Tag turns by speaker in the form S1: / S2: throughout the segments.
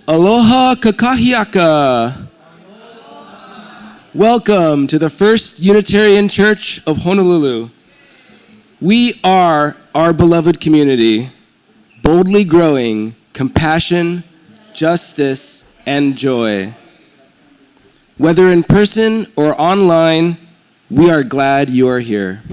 S1: Aloha kakahiaka. Welcome to the First Unitarian Church of Honolulu. We are our beloved community, boldly growing compassion, justice, and joy. Whether in person or online, we are glad you are here.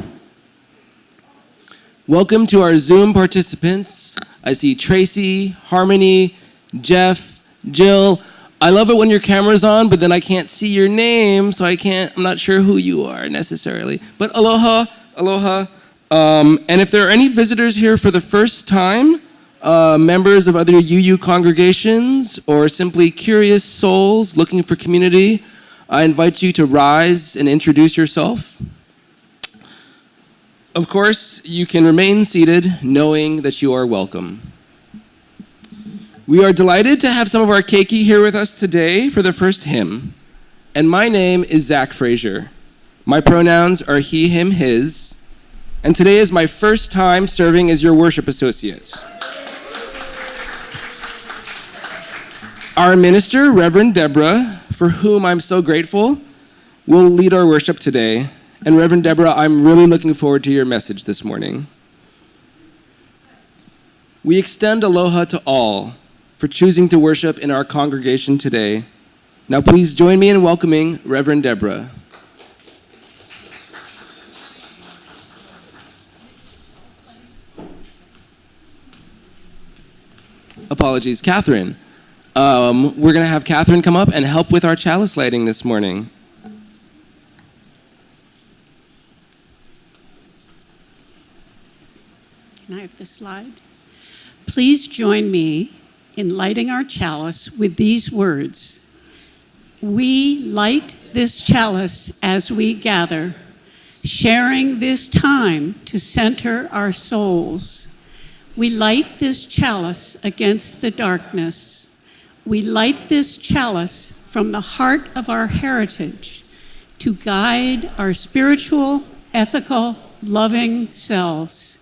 S1: Welcome to our Zoom participants. I see Tracy, Harmony, Jeff, Jill. I love it when your camera's on, but then I can't see your name, so I'm not sure who you are necessarily. But aloha, aloha. And if there are any visitors here for the first time, members of other UU congregations, or simply curious souls looking for community, I invite you to rise and introduce yourself. Of course, you can remain seated knowing that you are welcome. We are delighted to have some of our keiki here with us today for the first hymn. And my name is Zach Frazier. My pronouns are he, him, his. And today is my first time serving as your worship associate. Our minister, Reverend Deborah, for whom I'm so grateful, will lead our worship today. And Reverend Deborah, I'm really looking forward to your message this morning. We extend aloha to all for choosing to worship in our congregation today. Now please join me in welcoming Reverend Deborah. Apologies, Catherine. We're going to have Catherine come up and help with our chalice lighting this morning.
S2: Can I have the slide? Please join me in lighting our chalice with these words. We light this chalice as we gather, sharing this time to center our souls. We light this chalice against the darkness. We light this chalice from the heart of our heritage to guide our spiritual, ethical, loving selves,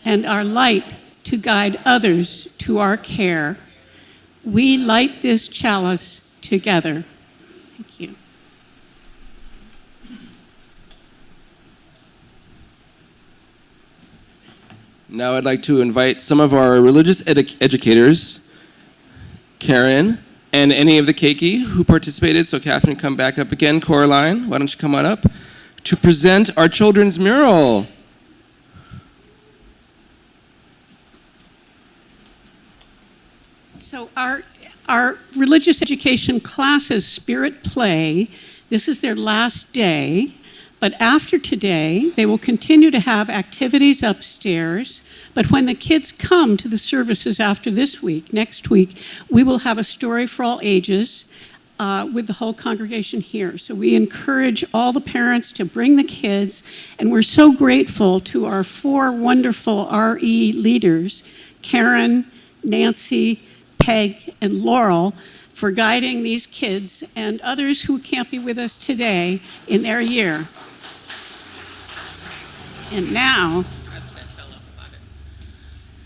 S2: and our light to guide others to our care. We light this chalice together. Thank you.
S1: Now I'd like to invite some of our religious educators, Karen, and any of the keiki who participated. So Catherine, come back up again. Coraline, why don't you come on up to present our children's mural.
S2: So our religious education classes Spirit Play. This is their last day. But after today, they will continue to have activities upstairs. But when the kids come to the services after this week, next week, we will have a story for all ages with the whole congregation here. So we encourage all the parents to bring the kids. And we're so grateful to our 4 wonderful RE leaders, Karen, Nancy, Peg, and Laurel, for guiding these kids and others who can't be with us today in their year. And now,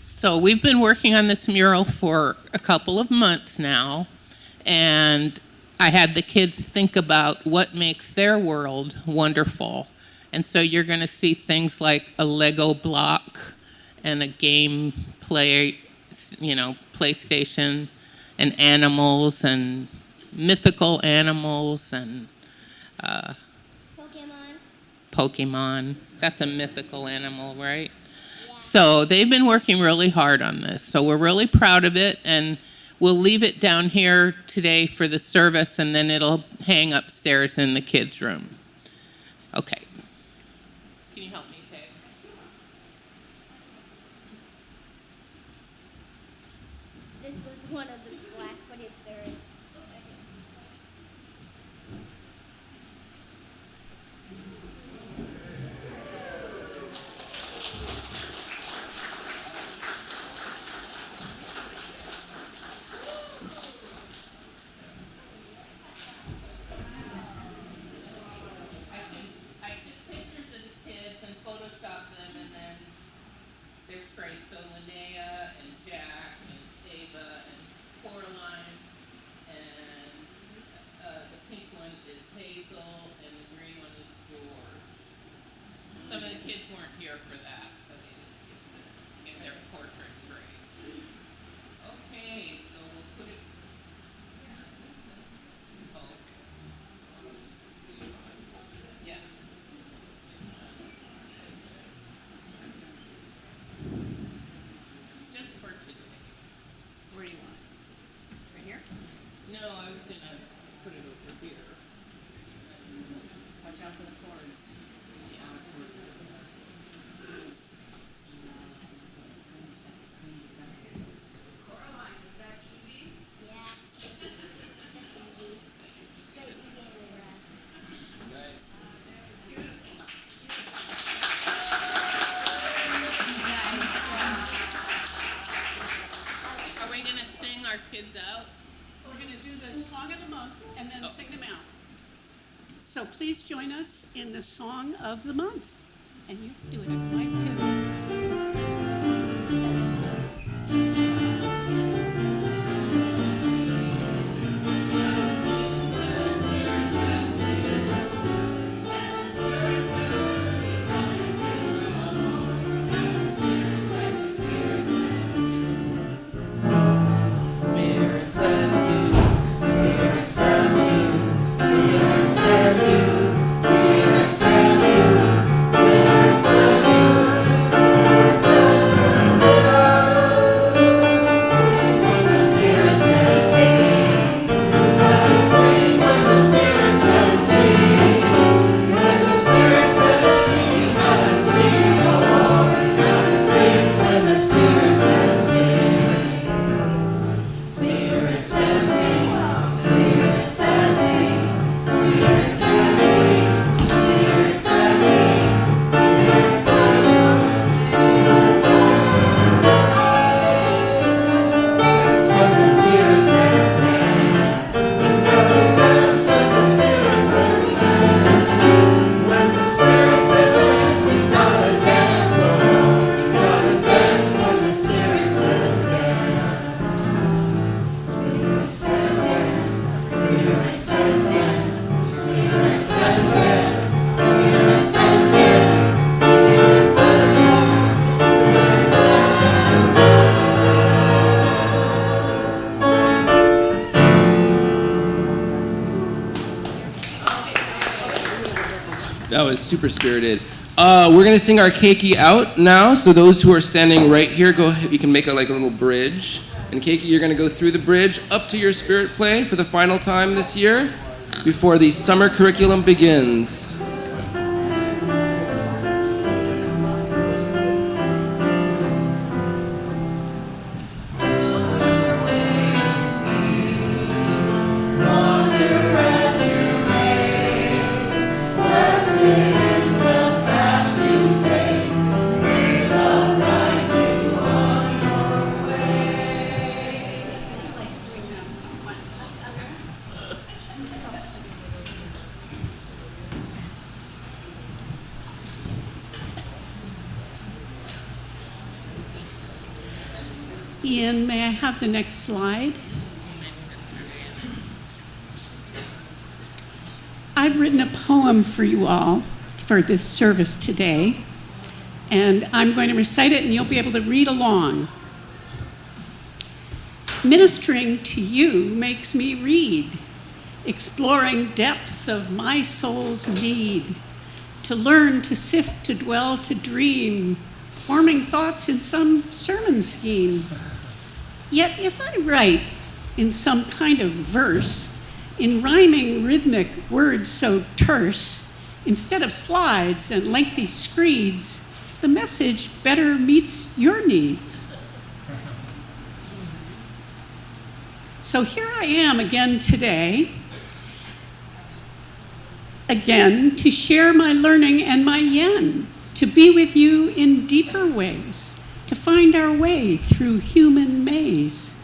S3: so we've been working on this mural for a couple of months now, and I had the kids think about what makes their world wonderful. And so you're going to see things like a Lego block and a game play, PlayStation, and animals and mythical animals and Pokemon. That's a mythical animal, right? Yeah. So they've been working really hard on this. So we're really proud of it, and we'll leave it down here today for the service, and then it'll hang upstairs in the kids' room. Okay. Can you help me, Peg?
S4: This was one of the black-footed birds.
S3: I took pictures of the kids and photoshopped them, and then they're traced. So Linnea and Jack and Ava and Coraline, and the pink one is Hazel, and the green one is George. Some of the kids weren't here for that, so they didn't get their portrait traced. Okay, so we'll put it. Oh. Yes. Just for today.
S2: where do you want? Right here?
S3: No, I was gonna put it over here.
S2: Watch out for the corners. Coraline, is that easy?
S4: Yeah. Great, you gave it a rest.
S1: Nice.
S3: Are we gonna sing our kids out?
S2: We're going to do the Song of the Month and then sing them out. So please join us in the Song of the Month. And you can do it at the mic too.
S5: Spirit says you,
S1: That was super spirited. We're gonna sing our keiki out now. So those who are standing right here, go ahead, you can make a little bridge. And keiki, you're gonna go through the bridge up to your spirit play for the final time this year before the summer curriculum begins.
S2: Ian, may I have the next slide? I've written a poem for you all for this service today, and I'm going to recite it and you'll be able to read along. Ministering to you makes me read, exploring depths of my soul's need, to learn, to sift, to dwell, to dream, forming thoughts in some sermon scheme. Yet if I write in some kind of verse, in rhyming rhythmic words so terse, instead of slides and lengthy screeds, the message better meets your needs. So here I am again today, again to share my learning and my yen, to be with you in deeper ways, to find our way through human maze.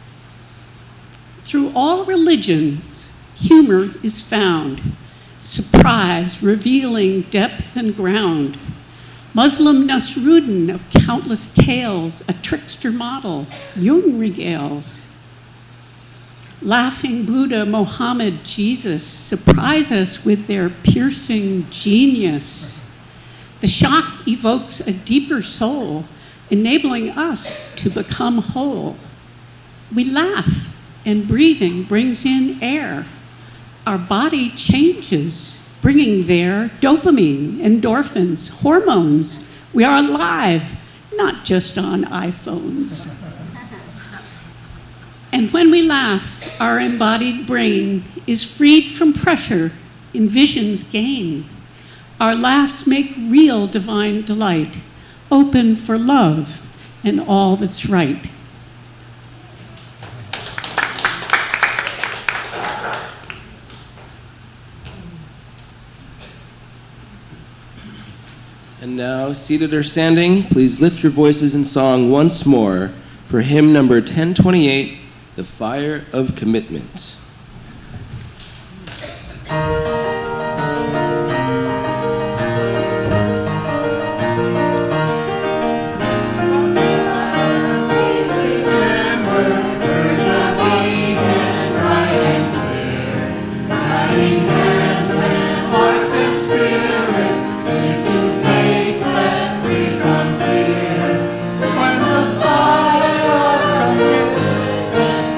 S2: Through all religions, humor is found, surprise revealing depth and ground. Muslim Nasruddin of countless tales, a trickster model, Jung regales. Laughing Buddha, Mohammed, Jesus surprise us with their piercing genius. The shock evokes a deeper soul, enabling us to become whole. We laugh, and breathing brings in air. Our body changes, bringing there dopamine, endorphins, hormones. We are alive, not just on iPhones. And when we laugh, our embodied brain is freed from pressure, envisions gain. Our laughs make real divine delight, open for love and all that's right.
S1: And now, seated or standing, please lift your voices in song once more for hymn number 1028, The Fire of Commitment.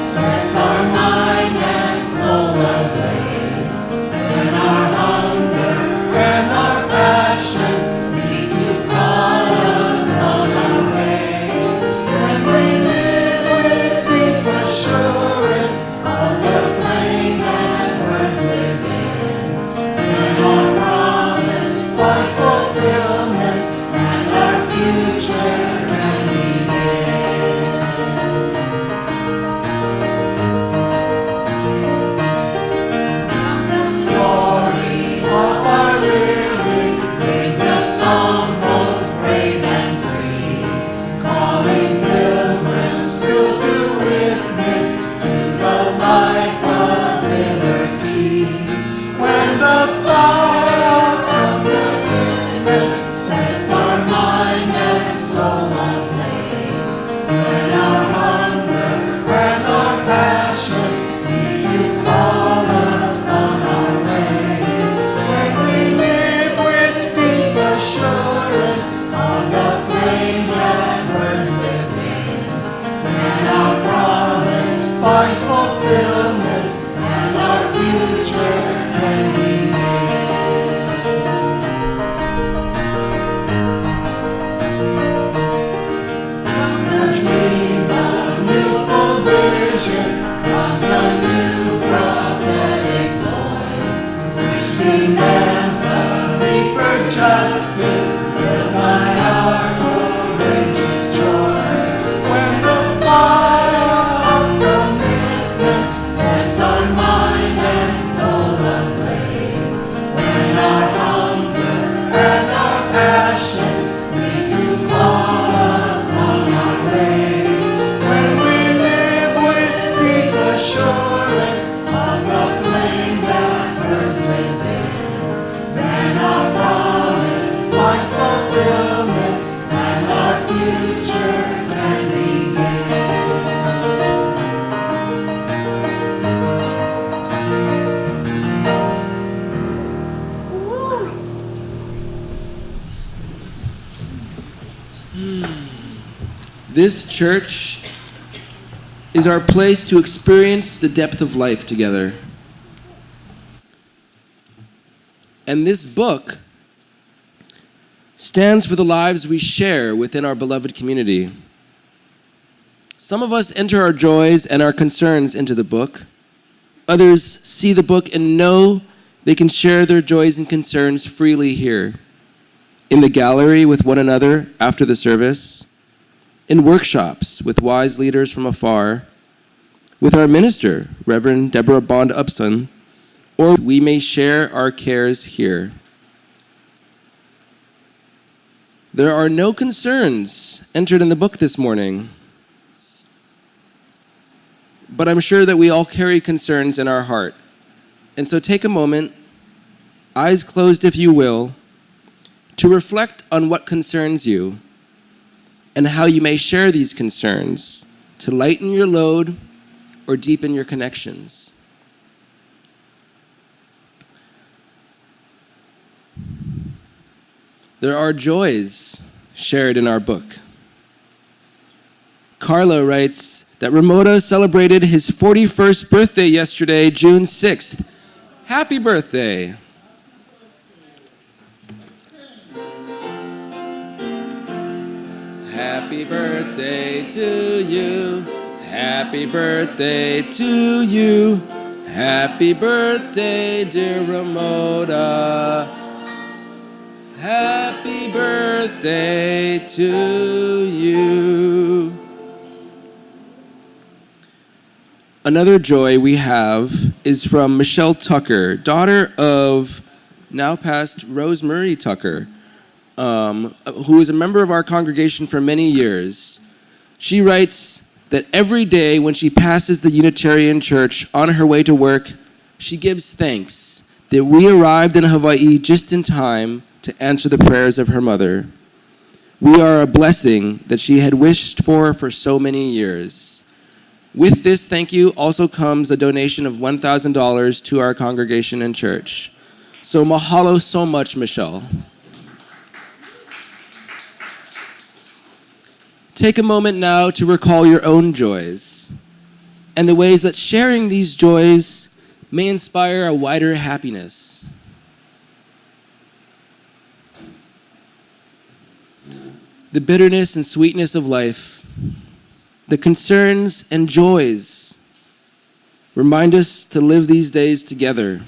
S5: Sets our mind and soul ablaze.
S1: This church is our place to experience the depth of life together. And this book stands for the lives we share within our beloved community. Some of us enter our joys and our concerns into the book. Others see the book and know they can share their joys and concerns freely here, in the gallery with one another after the service, in workshops with wise leaders from afar, with our minister, Reverend Deborah Bond Upson, or we may share our cares here. There are no concerns entered in the book this morning, but I'm sure that we all carry concerns in our heart. And so take a moment, eyes closed if you will, to reflect on what concerns you and how you may share these concerns to lighten your load or deepen your connections. There are joys shared in our book. Carla writes that Ramona celebrated his 41st birthday yesterday, June 6th. Happy birthday. Happy birthday to you. Happy birthday to you. Happy birthday, dear Ramona. Happy birthday to you. Another joy we have is from Michelle Tucker, daughter of now passed Rosemary Tucker, who is a member of our congregation for many years. She writes that every day when she passes the Unitarian Church on her way to work, she gives thanks that we arrived in Hawaii just in time to answer the prayers of her mother. We are a blessing that she had wished for so many years. With this thank you also comes a donation of $1,000 to our congregation and church. So mahalo so much, Michelle. Take a moment now to recall your own joys and the ways that sharing these joys may inspire a wider happiness. The bitterness and sweetness of life, the concerns and joys remind us to live these days together.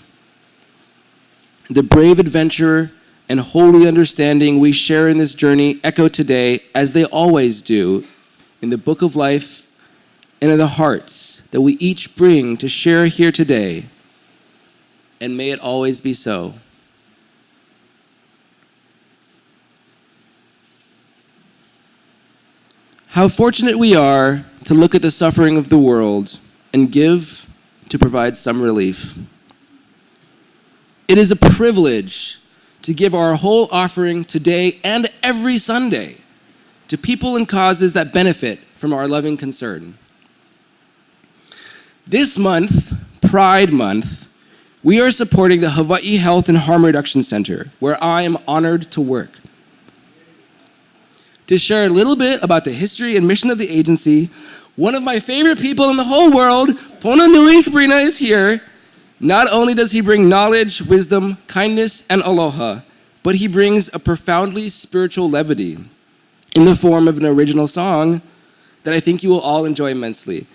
S1: The brave adventure and holy understanding we share in this journey echo today, as they always do, in the book of life and in the hearts that we each bring to share here today. And may it always be so. How fortunate we are to look at the suffering of the world and give to provide some relief. It is a privilege to give our whole offering today and every Sunday to people and causes that benefit from our loving concern. This month, Pride Month, we are supporting the Hawaii Health and Harm Reduction Center, where I am honored to work. To share a little bit about the history and mission of the agency, one of my favorite people in the whole world, Pono Nui Kabrina, is here. Not only does he bring knowledge, wisdom, kindness, and aloha, but he brings a profoundly spiritual levity in the form of an original song that I think you will all enjoy immensely.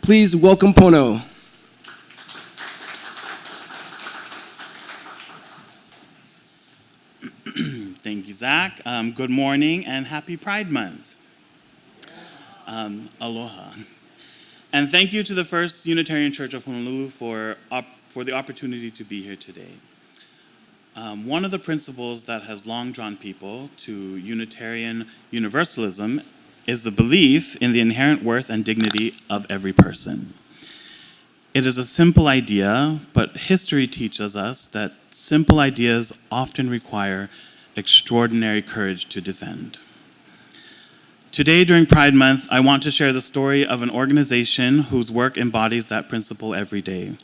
S1: Please welcome Pono.
S5: Thank you, Zach. Good morning and happy Pride Month. Aloha. And thank you to the First Unitarian Church of Honolulu for the opportunity to be here today. One of the principles that has long drawn people to Unitarian Universalism is the belief in the inherent worth and dignity of every person. It is a simple idea, but history teaches us that simple ideas often require extraordinary courage to defend. Today, during Pride Month, I want to share the story of an organization whose work embodies that principle every day,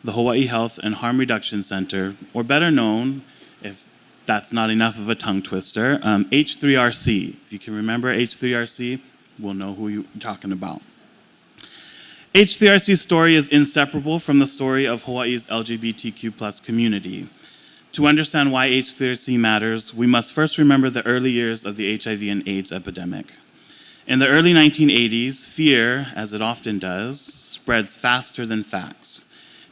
S5: the Hawaii Health and Harm Reduction Center, or better known, if that's not enough of a tongue twister, H3RC. If you can remember H3RC, will know who you're talking about. H3RC's story is inseparable from the story of Hawaii's LGBTQ+ community. To understand why H3RC matters, we must first remember the early years of the HIV and AIDS epidemic. In the early 1980s, fear, as it often does, spreads faster than facts.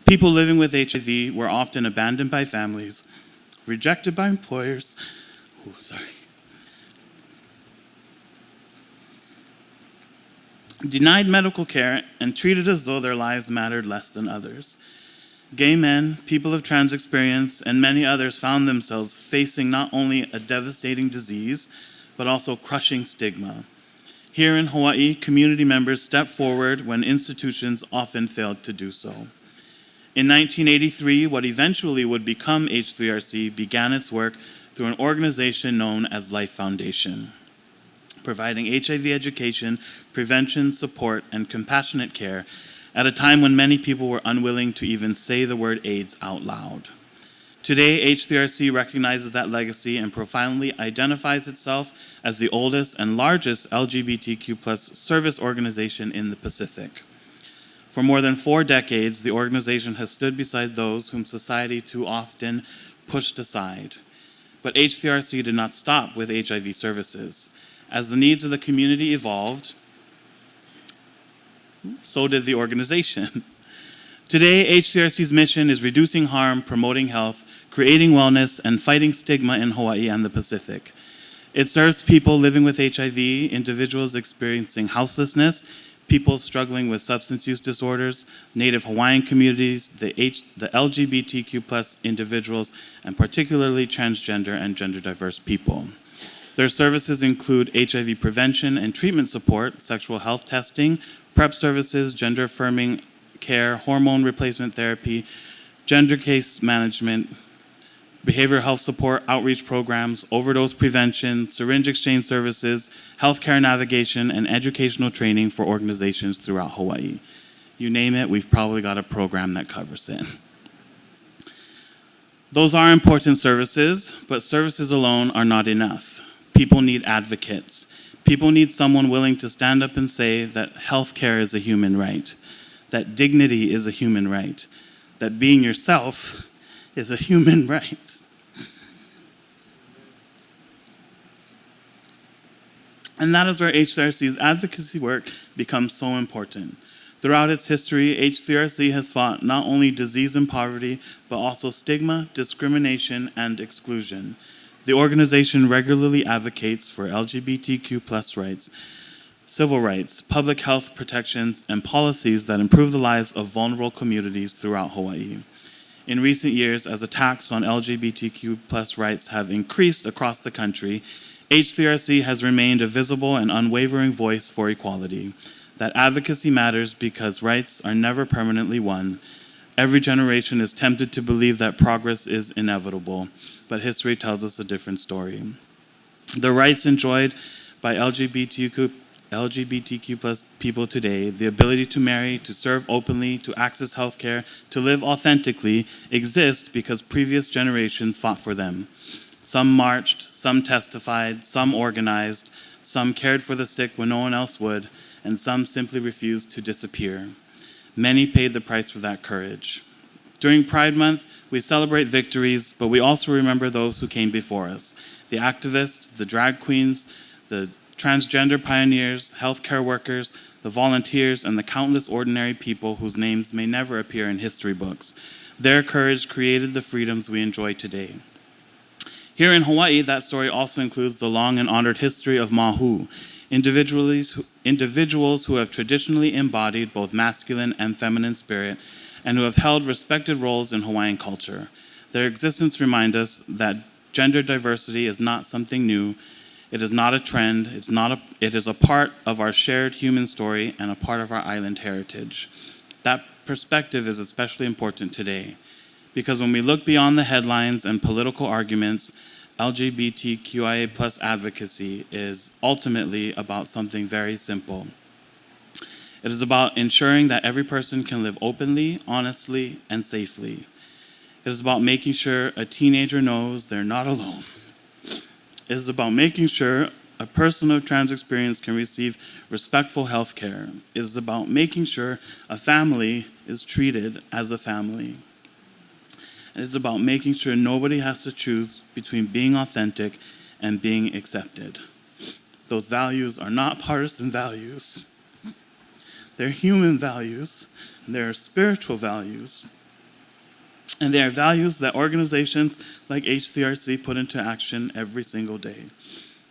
S5: People living with HIV were often abandoned by families, rejected by employers, denied medical care, and treated as though their lives mattered less than others. Gay men, people of trans experience, and many others found themselves facing not only a devastating disease, but also crushing stigma. Here in Hawaii, community members stepped forward when institutions often failed to do so. In 1983, what eventually would become H3RC began its work through an organization known as Life Foundation, providing HIV education, prevention, support, and compassionate care at a time when many people were unwilling to even say the word AIDS out loud. Today, H3RC recognizes that legacy and profoundly identifies itself as the oldest and largest LGBTQ+ service organization in the Pacific. For more than 4 decades, the organization has stood beside those whom society too often pushed aside. But H3RC did not stop with HIV services. As the needs of the community evolved, so did the organization. Today, H3RC's mission is reducing harm, promoting health, creating wellness, and fighting stigma in Hawaii and the Pacific. It serves people living with HIV, individuals experiencing houselessness, people struggling with substance use disorders, Native Hawaiian communities, the LGBTQ+ individuals, and particularly transgender and gender diverse people. Their services include HIV prevention and treatment support, sexual health testing, PrEP services, gender affirming care, hormone replacement therapy, gender case management, behavioral health support, outreach programs, overdose prevention, syringe exchange services, healthcare navigation, and educational training for organizations throughout Hawaii. You name it, we've probably got a program that covers it. Those are important services, but services alone are not enough. People need advocates. People need someone willing to stand up and say that healthcare is a human right, that dignity is a human right, that being yourself is a human right. And that is where H3RC's advocacy work becomes so important. Throughout its history, H3RC has fought not only disease and poverty, but also stigma, discrimination, and exclusion. The organization regularly advocates for LGBTQ+ rights, civil rights, public health protections, and policies that improve the lives of vulnerable communities throughout Hawaii. In recent years, as attacks on LGBTQ+ rights have increased across the country, H3RC has remained a visible and unwavering voice for equality. That advocacy matters because rights are never permanently won. Every generation is tempted to believe that progress is inevitable, but history tells us a different story. The rights enjoyed by LGBTQ+ people today, the ability to marry, to serve openly, to access healthcare, to live authentically, exist because previous generations fought for them. Some marched, some testified, some organized, some cared for the sick when no one else would, and some simply refused to disappear. Many paid the price for that courage. During Pride Month, we celebrate victories, but we also remember those who came before us. The activists, the drag queens, the transgender pioneers, healthcare workers, the volunteers, and the countless ordinary people whose names may never appear in history books. Their courage created the freedoms we enjoy today. Here in Hawaii, that story also includes the long and honored history of mahu, individuals who have traditionally embodied both masculine and feminine spirit and who have held respected roles in Hawaiian culture. Their existence reminds us that gender diversity is not something new. It is not a trend. It is a part of our shared human story and a part of our island heritage. That perspective is especially important today, because when we look beyond the headlines and political arguments, LGBTQIA+ advocacy is ultimately about something very simple. It is about ensuring that every person can live openly, honestly, and safely. It is about making sure a teenager knows they're not alone. It is about making sure a person of trans experience can receive respectful health care. It is about making sure a family is treated as a family. It is about making sure nobody has to choose between being authentic and being accepted. Those values are not partisan values. They're human values, and they're spiritual values. And they are values that organizations like HCRC put into action every single day.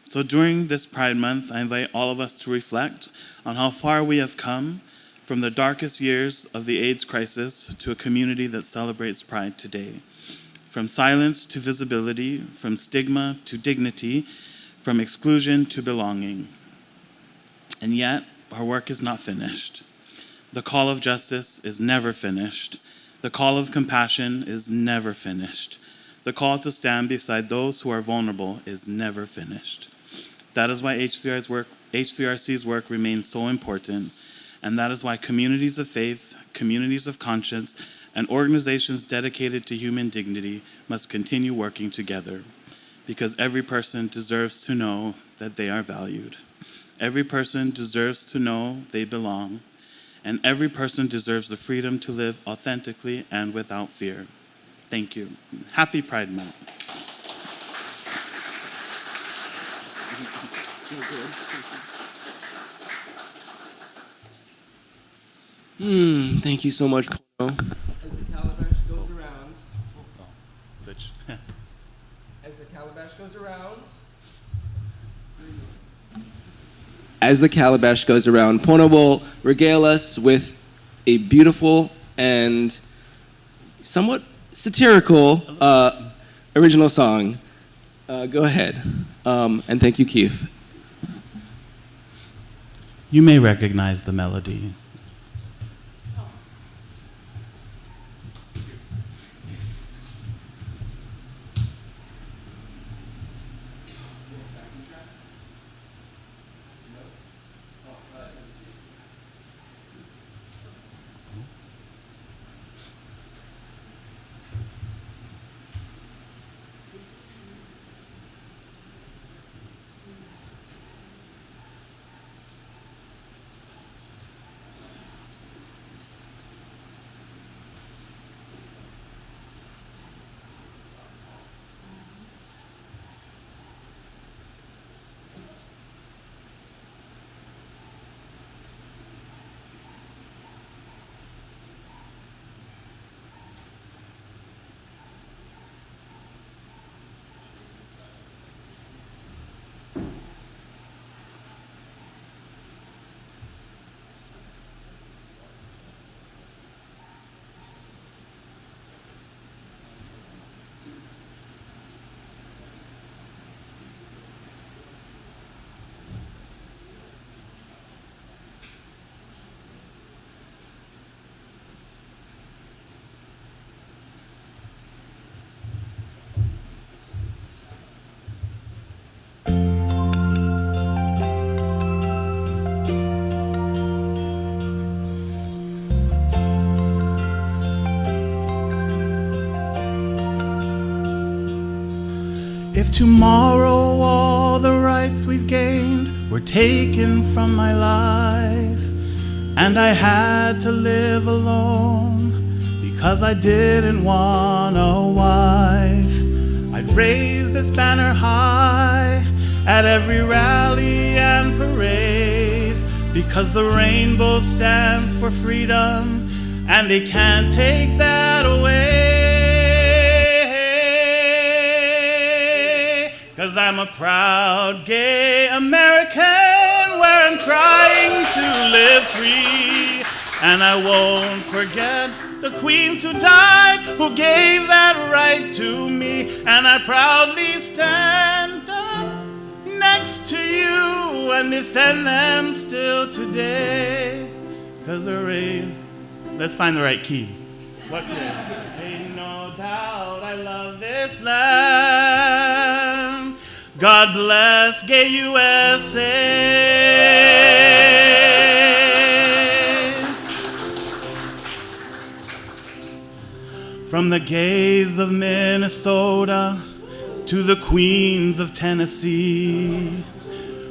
S5: So during this Pride Month, I invite all of us to reflect on how far we have come from the darkest years of the AIDS crisis to a community that celebrates Pride today. From silence to visibility, from stigma to dignity, from exclusion to belonging. And yet, our work is not finished. The call of justice is never finished. The call of compassion is never finished. The call to stand beside those who are vulnerable is never finished. That is why HCRC's work remains so important, and that is why communities of faith, communities of conscience, and organizations dedicated to human dignity must continue working together, because every person deserves to know that they are valued. Every person deserves to know they belong, and every person deserves the freedom to live authentically and without fear. Thank you. Happy Pride Month.
S1: So good. Thank you so much, Pono. As the calabash goes around,
S5: Switch.
S1: As the calabash goes around, Pono will regale us with a beautiful and somewhat satirical original song. Go ahead. And thank you, Keith.
S5: You may recognize the melody. If tomorrow all the rights we've gained were taken from my life, and I had to live alone because I didn't want a wife, I'd raise this banner high at every rally and parade, because the rainbow stands for freedom and they can't take that away. 'Cause I'm a proud gay American where I'm trying to live free. And I won't forget the queens who died, who gave that right to me. And I proudly stand up next to you and defend them still today. 'Cause let's find the right key. What ain't no doubt I love this land. God bless gay USA. From the gays of Minnesota to the queens of Tennessee,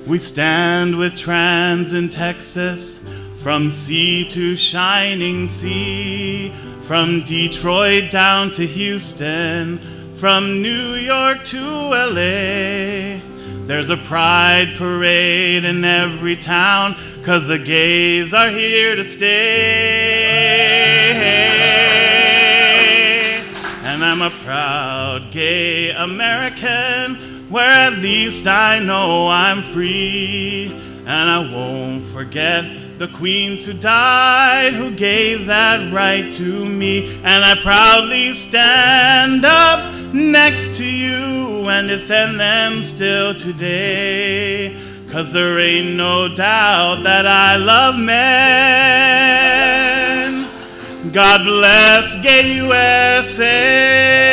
S5: We stand with trans in Texas, from sea to shining sea, from Detroit down to Houston, from New York to LA. There's a pride parade in every town, 'cause the gays are here to stay. And I'm a proud gay American, where at least I know I'm free. And I won't forget the queens who died, who gave that right to me. And I proudly stand up next to you and defend them still today. 'Cause there ain't no doubt that I love men. God bless gay USA.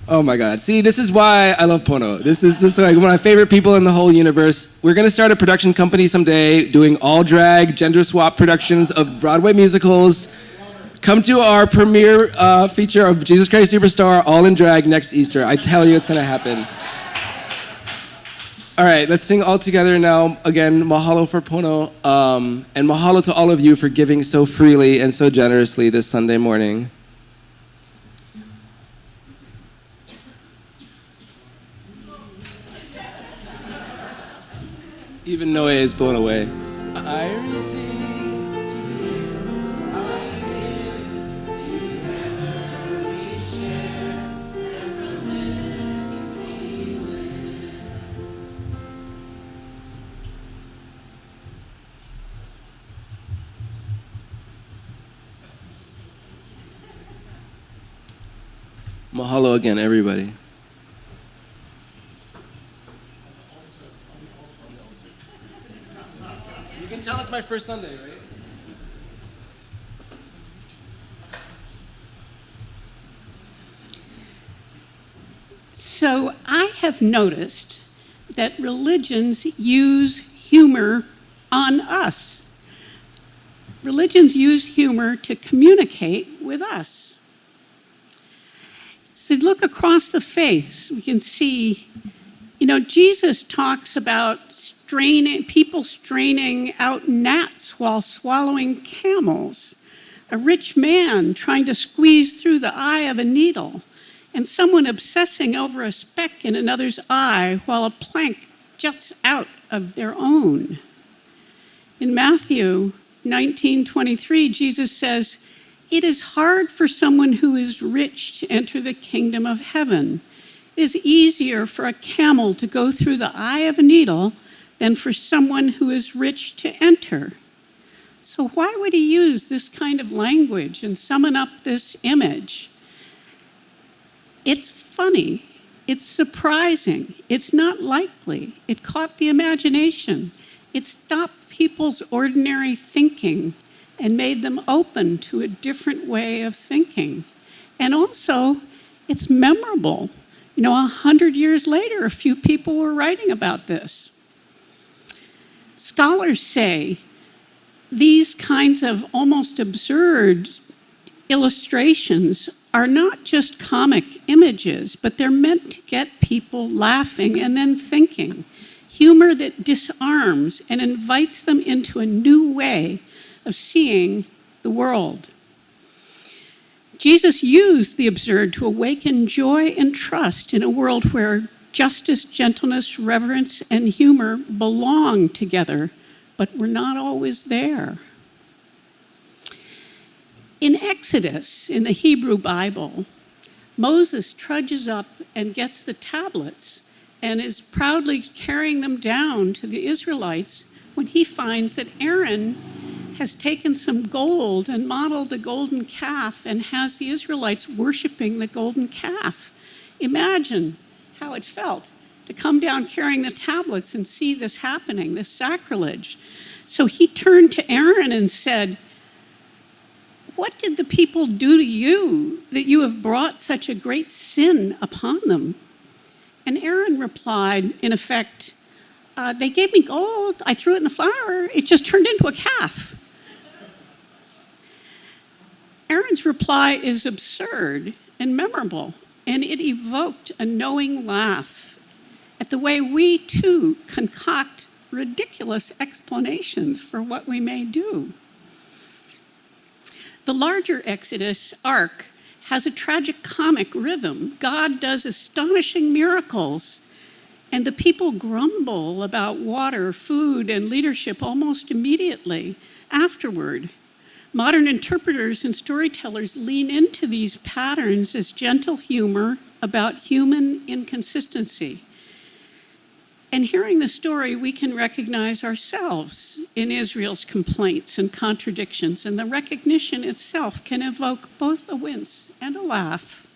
S1: Oh my God. See, this is why I love Pono. This is like one of my favorite people in the whole universe. We're going to start a production company someday doing all drag, gender swap productions of Broadway musicals. Come to our premiere feature of Jesus Christ Superstar, all in drag next Easter. I tell you, it's going to happen. All right, let's sing all together now. Again, mahalo for Pono, and mahalo to all of you for giving so freely and so generously this Sunday morning. Even Noe is blown away. I receive to you, I give to whoever we share, and from this we live. Mahalo again, everybody. You can tell it's my first Sunday, right?
S2: So I have noticed that religions use humor on us. Religions use humor to communicate with us. So look across the faiths, we can see, Jesus talks about people straining out gnats while swallowing camels, a rich man trying to squeeze through the eye of a needle, and someone obsessing over a speck in another's eye while a plank juts out of their own. In Matthew 19:23, Jesus says, "It is hard for someone who is rich to enter the kingdom of heaven. It is easier for a camel to go through the eye of a needle than for someone who is rich to enter." So why would he use this kind of language and summon up this image? It's funny, it's surprising, it's not likely, it caught the imagination, it stopped people's ordinary thinking and made them open to a different way of thinking. And also, it's memorable. 100 years later, a few people were writing about this. Scholars say these kinds of almost absurd illustrations are not just comic images, but they're meant to get people laughing and then thinking. Humor that disarms and invites them into a new way of seeing the world. Jesus used the absurd to awaken joy and trust in a world where justice, gentleness, reverence, and humor belong together, but were not always there. In Exodus, in the Hebrew Bible, Moses trudges up and gets the tablets and is proudly carrying them down to the Israelites when he finds that Aaron has taken some gold and modeled the golden calf and has the Israelites worshiping the golden calf. Imagine how it felt to come down carrying the tablets and see this happening, this sacrilege. So he turned to Aaron and said, "What did the people do to you that you have brought such a great sin upon them?" And Aaron replied, in effect, they gave me gold, I threw it in the fire, it just turned into a calf. Aaron's reply is absurd and memorable, and it evoked a knowing laugh at the way we too concoct ridiculous explanations for what we may do. The larger Exodus arc has a tragic-comic rhythm. God does astonishing miracles, and the people grumble about water, food, and leadership almost immediately afterward. Modern interpreters and storytellers lean into these patterns as gentle humor about human inconsistency. And hearing the story, we can recognize ourselves in Israel's complaints and contradictions, and the recognition itself can evoke both a wince and a laugh.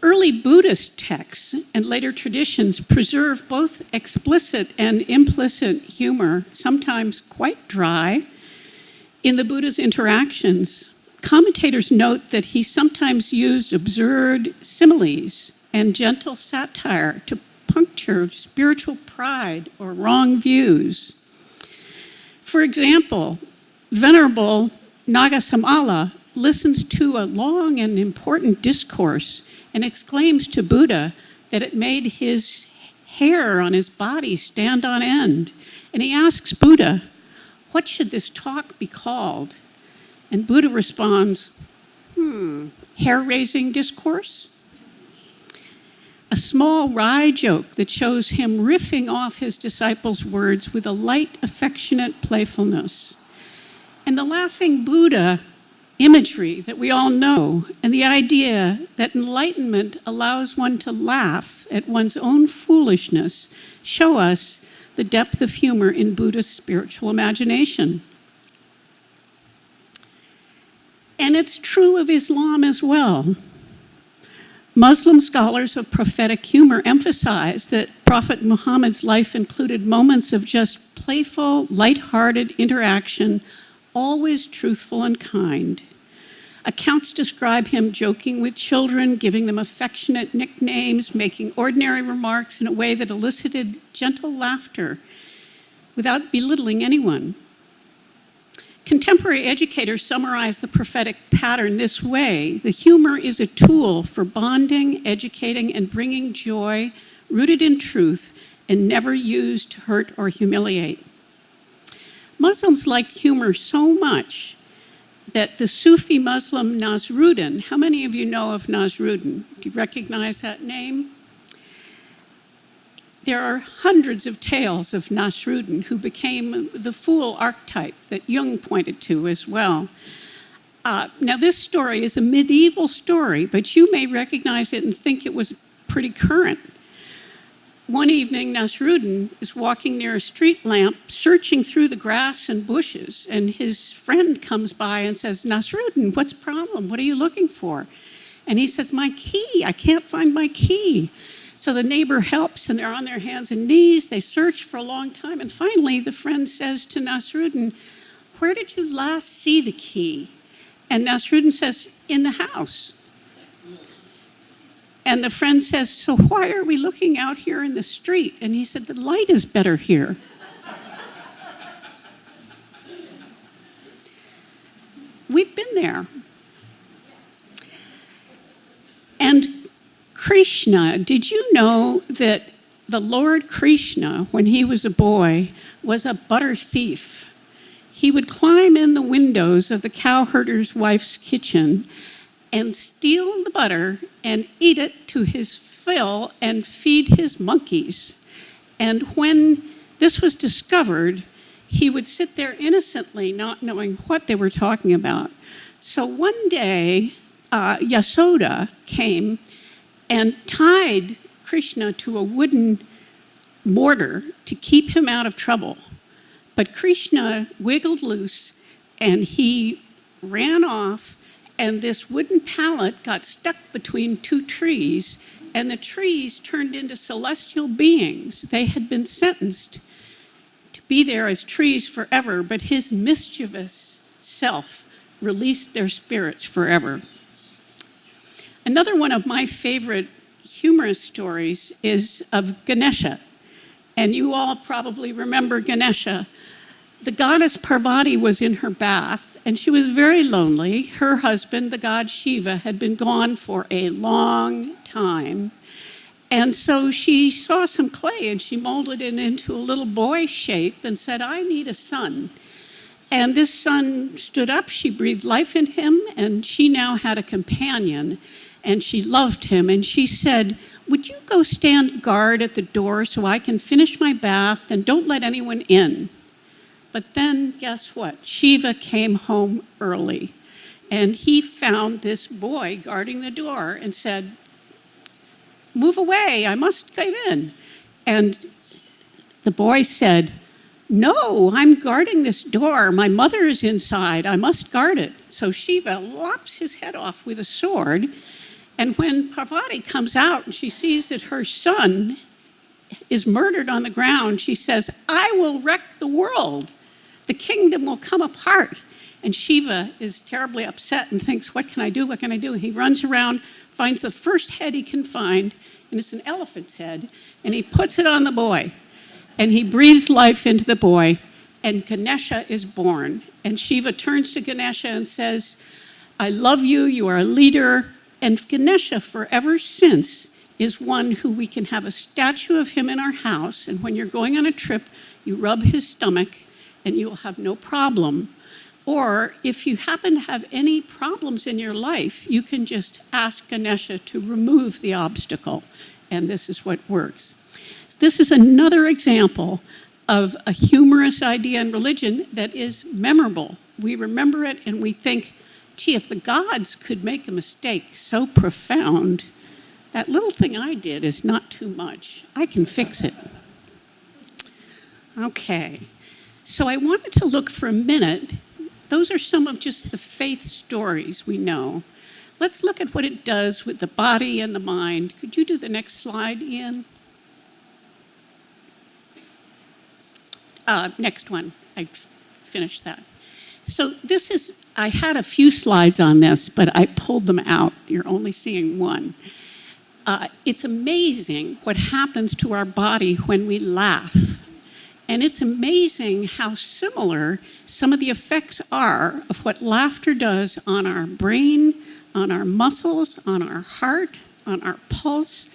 S2: Early Buddhist texts and later traditions preserve both explicit and implicit humor, sometimes quite dry, in the Buddha's interactions. Commentators note that he sometimes used absurd similes and gentle satire to puncture spiritual pride or wrong views. For example, Venerable Nagasamala listens to a long and important discourse and exclaims to Buddha that it made his hair on his body stand on end. And he asks Buddha, "What should this talk be called?" And Buddha responds, hair-raising discourse? A small wry joke that shows him riffing off his disciples' words with a light, affectionate playfulness. And the laughing Buddha imagery that we all know, and the idea that enlightenment allows one to laugh at one's own foolishness, show us the depth of humor in Buddhist spiritual imagination. And it's true of Islam as well. Muslim scholars of prophetic humor emphasize that Prophet Muhammad's life included moments of just playful, lighthearted interaction, always truthful and kind. Accounts describe him joking with children, giving them affectionate nicknames, making ordinary remarks in a way that elicited gentle laughter without belittling anyone. Contemporary educators summarize the prophetic pattern this way: the humor is a tool for bonding, educating, and bringing joy, rooted in truth and never used to hurt or humiliate. Muslims liked humor so much that the Sufi Muslim Nasruddin, how many of you know of Nasruddin? Do you recognize that name? There are hundreds of tales of Nasruddin, who became the fool archetype that Jung pointed to as well. Now, this story is a medieval story, but you may recognize it and think it was pretty current. One evening, Nasruddin is walking near a street lamp, searching through the grass and bushes, and his friend comes by and says, "Nasruddin, what's the problem? What are you looking for?" And he says, "My key, I can't find my key." So the neighbor helps, and they're on their hands and knees. They search for a long time, and finally the friend says to Nasruddin, "Where did you last see the key?" And Nasruddin says, "In the house." And the friend says, "So why are we looking out here in the street?" And he said, "The light is better here." We've been there. And Krishna, did you know that the Lord Krishna, when he was a boy, was a butter thief? He would climb in the windows of the cowherder's wife's kitchen and steal the butter and eat it to his fill and feed his monkeys. And when this was discovered, he would sit there innocently, not knowing what they were talking about. So one day, Yasoda came and tied Krishna to a wooden mortar to keep him out of trouble. But Krishna wiggled loose and he ran off, and this wooden pallet got stuck between two trees, and the trees turned into celestial beings. They had been sentenced to be there as trees forever, but his mischievous self released their spirits forever. Another one of my favorite humorous stories is of Ganesha. And you all probably remember Ganesha. The goddess Parvati was in her bath, and she was very lonely. Her husband, the god Shiva, had been gone for a long time. And so she saw some clay, and she molded it into a little boy shape and said, I need a son. And this son stood up, she breathed life in him, and she now had a companion, and she loved him. And she said, would you go stand guard at the door so I can finish my bath and don't let anyone in? But then, guess what? Shiva came home early, and he found this boy guarding the door and said, move away, I must get in. And the boy said, no, I'm guarding this door. My mother is inside, I must guard it. So Shiva lops his head off with a sword, and when Parvati comes out and she sees that her son is murdered on the ground, she says, I will wreck the world. The kingdom will come apart. And Shiva is terribly upset and thinks, what can I do? What can I do? He runs around, finds the first head he can find, and it's an elephant's head, and he puts it on the boy. And he breathes life into the boy, and Ganesha is born. And Shiva turns to Ganesha and says, I love you, you are a leader. And Ganesha, forever since, is one who we can have a statue of him in our house, and when you're going on a trip, you rub his stomach, and you will have no problem. Or if you happen to have any problems in your life, you can just ask Ganesha to remove the obstacle, and this is what works. This is another example of a humorous idea in religion that is memorable. We remember it and we think, gee, if the gods could make a mistake so profound, that little thing I did is not too much. I can fix it. Okay. So I wanted to look for a minute. Those are some of just the faith stories we know. Let's look at what it does with the body and the mind. Could you do the next slide, Ian? Next one. I finished that. So this is, I had a few slides on this, but I pulled them out. You're only seeing one. It's amazing what happens to our body when we laugh. And it's amazing how similar some of the effects are of what laughter does on our brain, on our muscles, on our heart, on our pulse,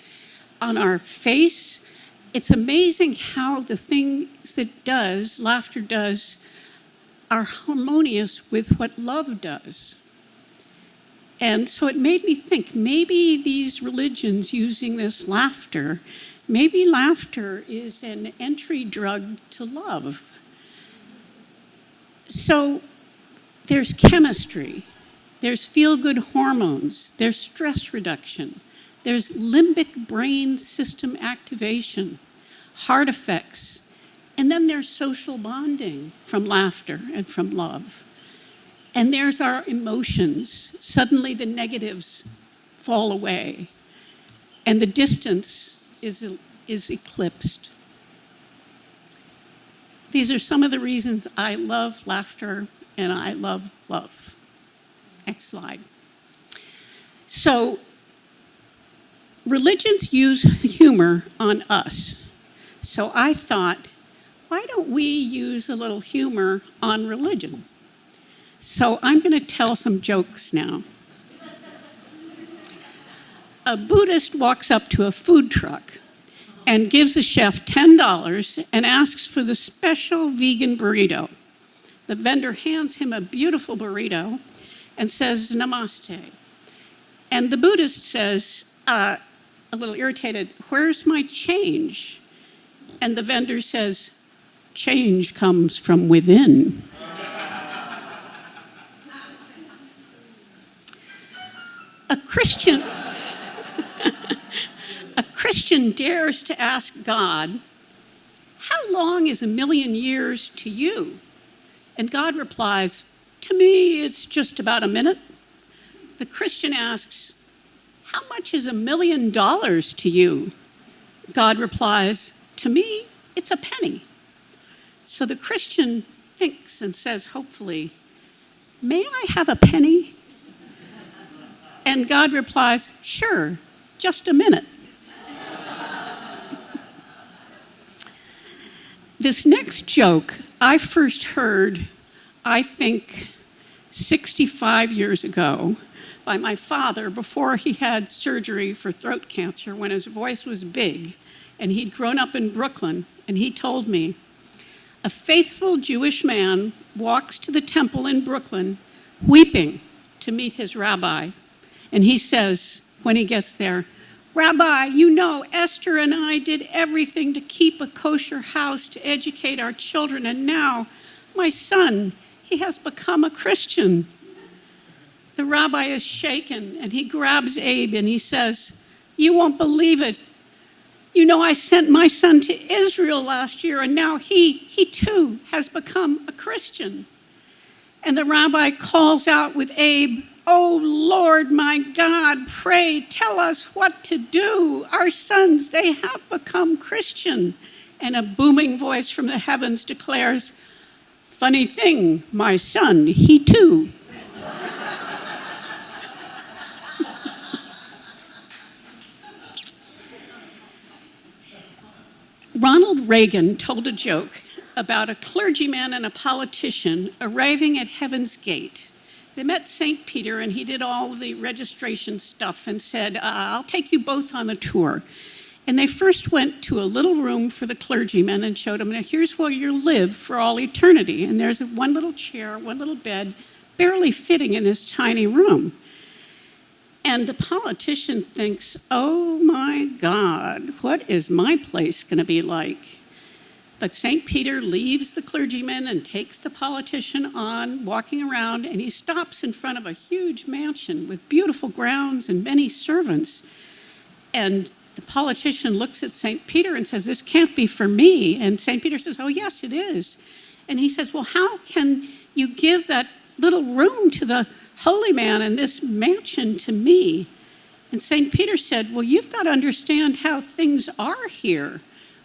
S2: on our face. It's amazing how the things that laughter does, are harmonious with what love does. And so it made me think, maybe these religions using this laughter, maybe laughter is an entry drug to love. So there's chemistry, there's feel-good hormones, there's stress reduction, there's limbic brain system activation, heart effects, and then there's social bonding from laughter and from love. And there's our emotions. Suddenly the negatives fall away, and the distance is eclipsed. These are some of the reasons I love laughter and I love love. Next slide. So, religions use humor on us. So I thought, why don't we use a little humor on religion? So I'm going to tell some jokes now. A Buddhist walks up to a food truck and gives the chef $10 and asks for the special vegan burrito. The vendor hands him a beautiful burrito and says, namaste. And the Buddhist says, a little irritated, where's my change? And the vendor says, change comes from within. A Christian dares to ask God, how long is 1,000,000 years to you? And God replies, to me, it's just about a minute. The Christian asks, how much is $1,000,000 to you? God replies, to me, it's a penny. So the Christian thinks and says, hopefully, may I have a penny? And God replies, sure, just a minute. This next joke I first heard, I think, 65 years ago by my father before he had surgery for throat cancer when his voice was big. And he'd grown up in Brooklyn, and he told me, a faithful Jewish man walks to the temple in Brooklyn weeping to meet his rabbi. And he says, when he gets there, Rabbi, you know, Esther and I did everything to keep a kosher house to educate our children, and now my son, he has become a Christian. The rabbi is shaken, and he grabs Abe and he says, you won't believe it. You know, I sent my son to Israel last year, and now he too has become a Christian. And the rabbi calls out with Abe, oh Lord, my God, pray tell us what to do. Our sons, they have become Christian. And a booming voice from the heavens declares, funny thing, my son, he too. Ronald Reagan told a joke about a clergyman and a politician arriving at Heaven's Gate. They met St. Peter, and he did all the registration stuff and said, I'll take you both on a tour. And they first went to a little room for the clergyman and showed him, now here's where you'll live for all eternity. And there's one little chair, one little bed, barely fitting in this tiny room. And the politician thinks, oh my God, what is my place going to be like? But St. Peter leaves the clergyman and takes the politician on, walking around, and he stops in front of a huge mansion with beautiful grounds and many servants. And the politician looks at St. Peter and says, this can't be for me. And St. Peter says, oh yes, it is. And he says, well, how can you give that little room to the holy man and this mansion to me? And St. Peter said, well, you've got to understand how things are here.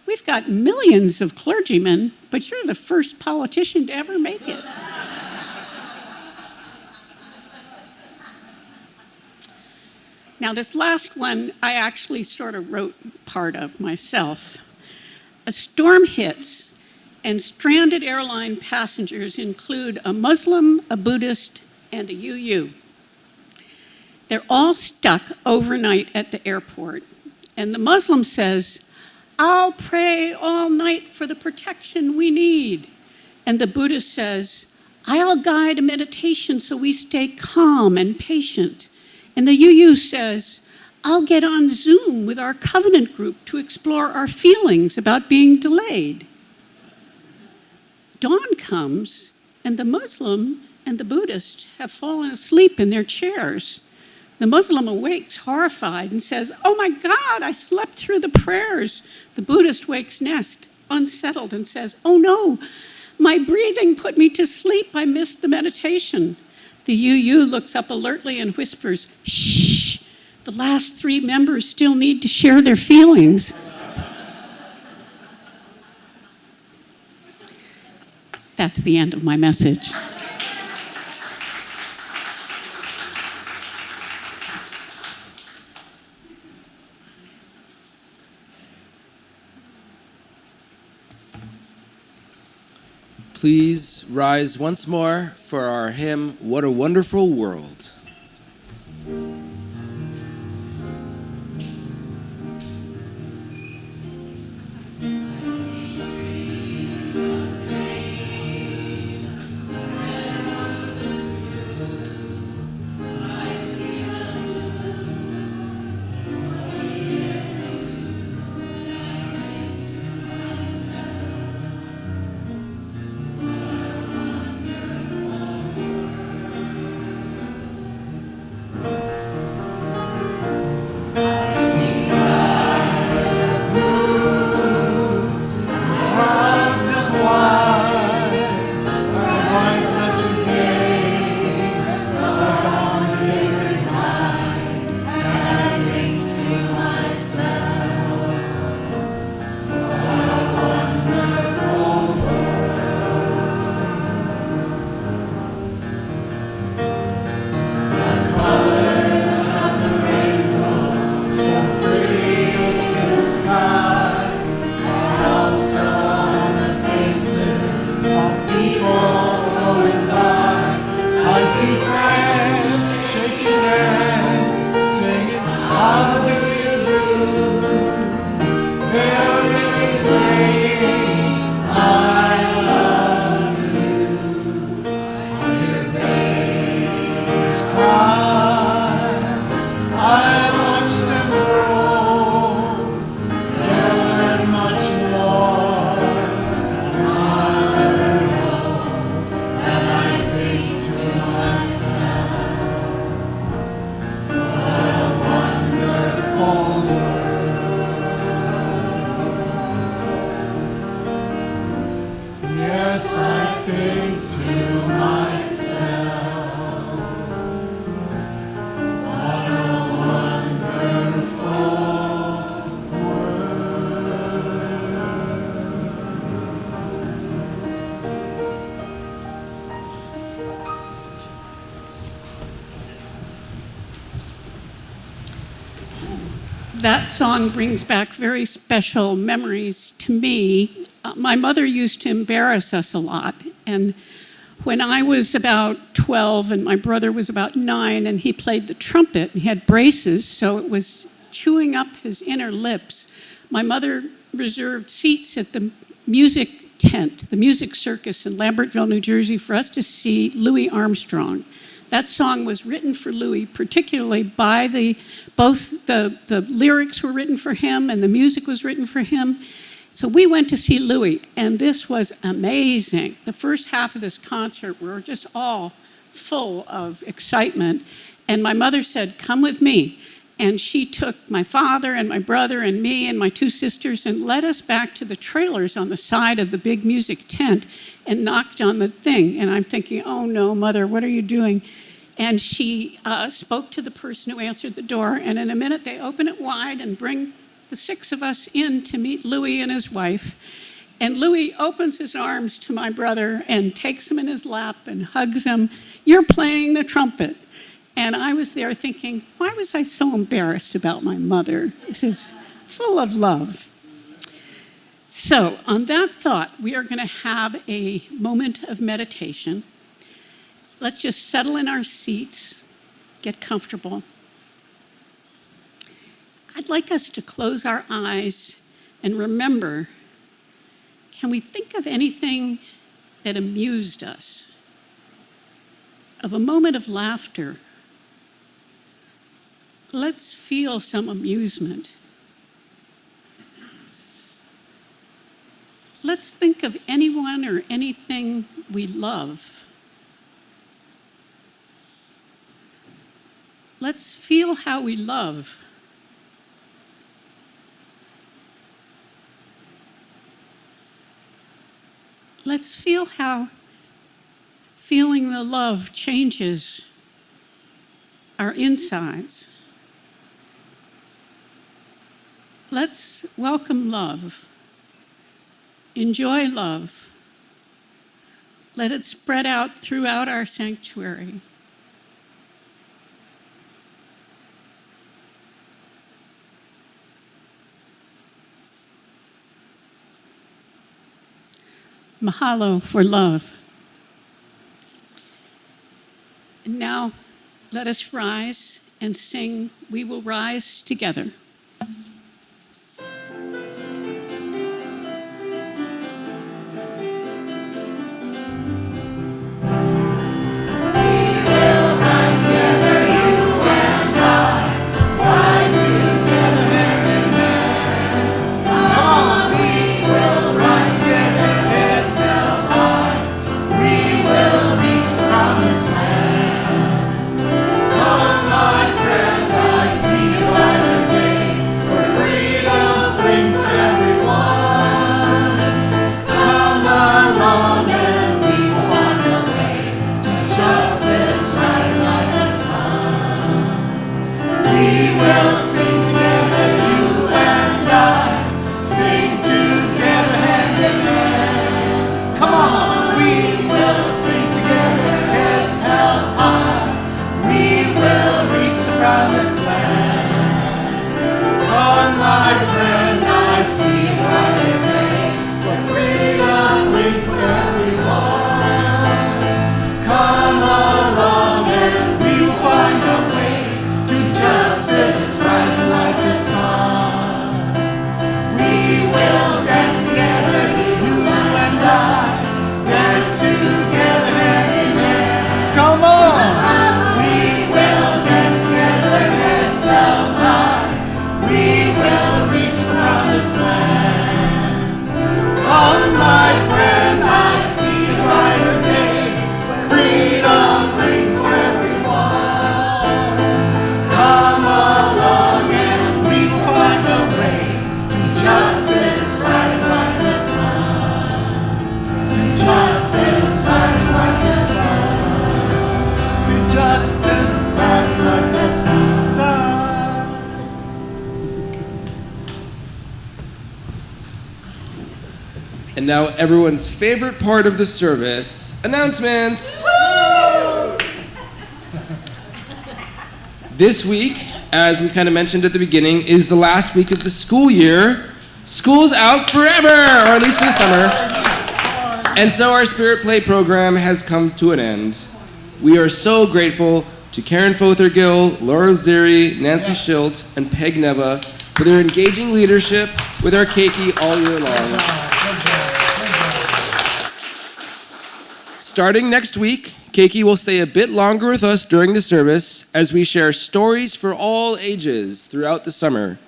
S2: We've got millions of clergymen, but you're the first politician to ever make it. Now, this last one, I actually sort of wrote part of myself. A storm hits, and stranded airline passengers include a Muslim, a Buddhist, and a UU. They're all stuck overnight at the airport, and the Muslim says, I'll pray all night for the protection we need. And the Buddhist says, I'll guide a meditation so we stay calm and patient. And the UU says, I'll get on Zoom with our covenant group to explore our feelings about being delayed. Dawn comes, and the Muslim and the Buddhist have fallen asleep in their chairs. The Muslim awakes horrified and says, oh my God, I slept through the prayers. The Buddhist wakes next, unsettled, and says, oh no, my breathing put me to sleep. I missed the meditation. The UU looks up alertly and whispers, shh, the last 3 members still need to share their feelings. That's the end of my message.
S1: Please rise once more for our hymn, What a Wonderful World.
S2: That song brings back very special memories to me. My mother used to embarrass us a lot. And when I was about 12 and my brother was about 9 and he played the trumpet, he had braces, so it was chewing up his inner lips. My mother reserved seats at the music tent, the music circus in Lambertville, New Jersey, for us to see Louis Armstrong. That song was written for Louis, particularly by both the lyrics were written for him and the music was written for him. So we went to see Louis, and this was amazing. The first half of this concert, we were just all full of excitement. And my mother said, "Come with me." And she took my father and my brother and me and my 2 sisters and led us back to the trailers on the side of the big music tent and knocked on the thing. And I'm thinking, "Oh no, Mother, what are you doing?" And she spoke to the person who answered the door, and in a minute they open it wide and bring the 6 of us in to meet Louis and his wife. And Louis opens his arms to my brother and takes him in his lap and hugs him. "You're playing the trumpet." And I was there thinking, why was I so embarrassed about my mother? This is full of love. So on that thought, we are going to have a moment of meditation. Let's just settle in our seats, get comfortable. I'd like us to close our eyes and remember, can we think of anything that amused us? Of a moment of laughter. Let's feel some amusement. Let's think of anyone or anything we love. Let's feel how we love. Let's feel how feeling the love changes our insides. Let's welcome love. Enjoy love. Let it spread out throughout our sanctuary. Mahalo for love. And now let us rise and sing, "We Will Rise Together."
S6: Come, my friend, I see lighter days.
S1: And now everyone's favorite part of the service, announcements. This week, as we kind of mentioned at the beginning, is the last week of the school year. School's out forever, or at least for the summer. And so our Spirit Play program has come to an end. We are so grateful to Karen Fothergill, Laura Zeri, Nancy Schilt, and Peg Neva for their engaging leadership with our keiki all year long. Starting next week, Keiki will stay a bit longer with us during the service as we share stories for all ages throughout the summer.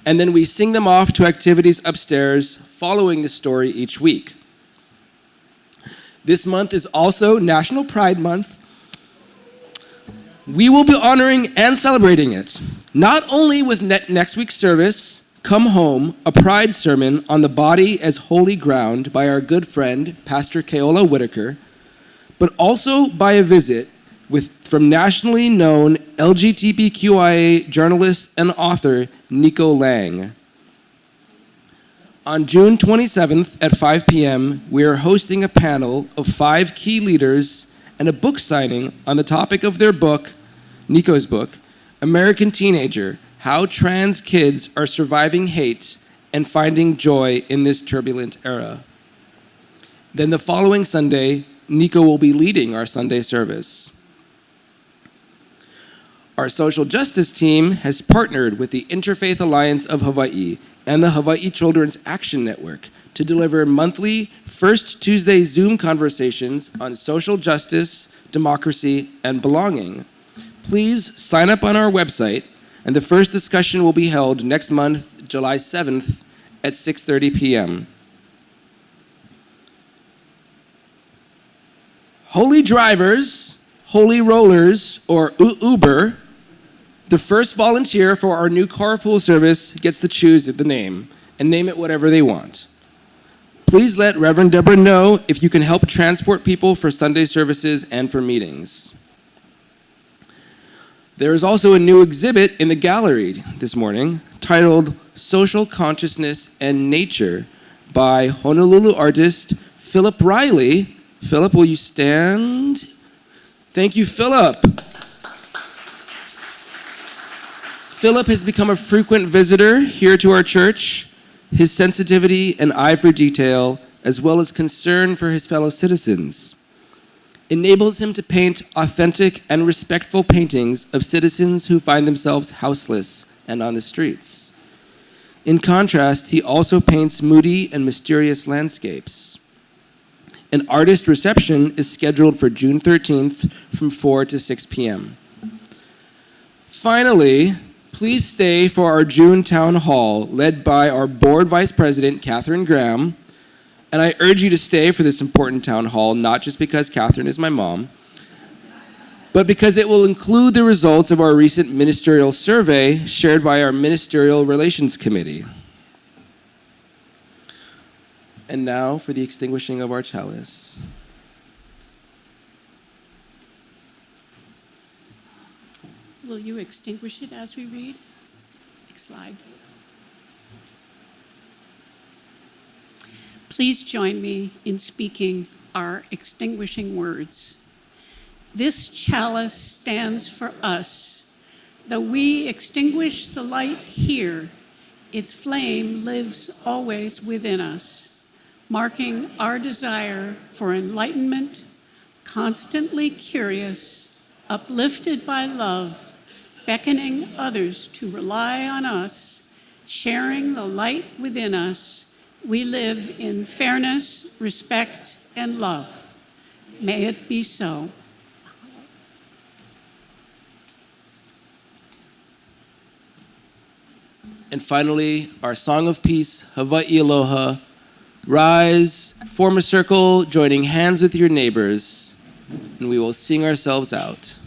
S1: And then we sing them off to activities upstairs following the story each week. This month is also National Pride Month. We will be honoring and celebrating it, not only with next week's service, Come Home, a Pride sermon on the body as holy ground by our good friend, Pastor Keola Whitaker, but also by a visit from nationally known LGBTQIA journalist and author Nico Lang. On June 27th at 5 p.m., we are hosting a panel of 5 key leaders and a book signing on the topic of their book, Nico's book, American Teenager, How Trans Kids Are Surviving Hate and Finding Joy in This Turbulent Era. Then the following Sunday, Nico will be leading our Sunday service. Our social justice team has partnered with the Interfaith Alliance of Hawaii and the Hawaii Children's Action Network to deliver monthly First Tuesday Zoom conversations on social justice, democracy, and belonging. Please sign up on our website, and the first discussion will be held next month, July 7th at 6:30 p.m. Holy Drivers, Holy Rollers, or Uber, the first volunteer for our new carpool service gets to choose the name and name it whatever they want. Please let Reverend Deborah know if you can help transport people for Sunday services and for meetings. There is also a new exhibit in the gallery this morning titled Social Consciousness and Nature by Honolulu artist Philip Riley. Philip, will you stand? Thank you, Philip. Philip has become a frequent visitor here to our church. His sensitivity and eye for detail, as well as concern for his fellow citizens, enables him to paint authentic and respectful paintings of citizens who find themselves houseless and on the streets. In contrast, he also paints moody and mysterious landscapes. An artist reception is scheduled for June 13th from 4 to 6 p.m. Finally, please stay for our June town hall led by our board vice president, Catherine Graham. And I urge you to stay for this important town hall, not just because Catherine is my mom, but because it will include the results of our recent ministerial survey shared by our Ministerial Relations Committee. And now for the extinguishing of our chalice.
S2: Will you extinguish it as we read? Next slide. Please join me in speaking our extinguishing words. This chalice stands for us. Though we extinguish the light here, its flame lives always within us, marking our desire for enlightenment, constantly curious, uplifted by love, beckoning others to rely on us, sharing the light within us. We live in fairness, respect, and love. May it be so.
S1: And finally, our song of peace, Hawaii Aloha. Rise, form a circle, joining hands with your neighbors, and we will sing ourselves out.